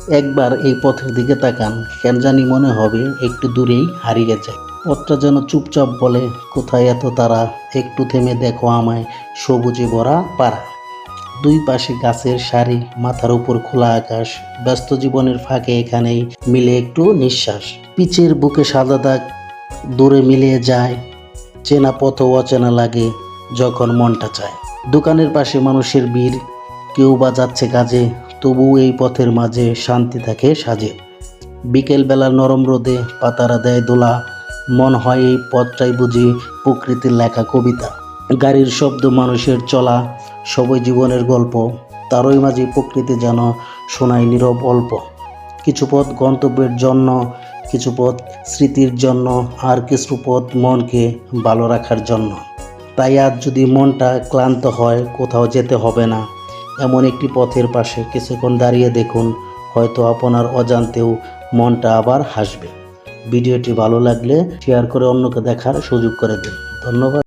একবার এই পথের দিকে তাকান, কেন জানি মনে হবে একটু দূরেই হারিয়ে যায়। পথটা যেন চুপচাপ বলে, কোথায় এত তারা, একটু থেমে দেখো আমায়, সবুজে ভরা পাড়া। দুই পাশে গাছের সারি, মাথার উপর খোলা আকাশ, ব্যস্ত জীবনের ফাঁকে এখানেই মিলে একটু নিঃশ্বাস। পিচের বুকে সাদা দাগ দূরে মিলিয়ে যায়, চেনা পথ অচেনা লাগে যখন মনটা চায়। দোকানের পাশে মানুষের ভিড়, কেউ বা যাচ্ছে কাজে, তবুও এই পথের মাঝে শান্তি থাকে সাজে। বিকেলবেলা নরম রোদে পাতারা দেয় দোলা, মন হয় এই পথটাই বুঝি প্রকৃতির লেখা কবিতা। গাড়ির শব্দ, মানুষের চলা, সবই জীবনের গল্প, তারই মাঝে প্রকৃতি যেন শোনায় নীরব অল্প। কিছু পথ গন্তব্যের জন্য, কিছু পথ স্মৃতির জন্য, আর কিছু পথ মনকে ভালো রাখার জন্য। তাই আজ যদি মনটা ক্লান্ত হয়, কোথাও যেতে হবে না, এমন একটি পথের পাশে কিছুক্ষণ দাঁড়িয়ে দেখুন, হয়তো আপনার অজান্তেও মনটা আবার হাসবে। ভিডিওটি ভালো লাগলে শেয়ার করে অন্যকে দেখার সুযোগ করে দিন। ধন্যবাদ।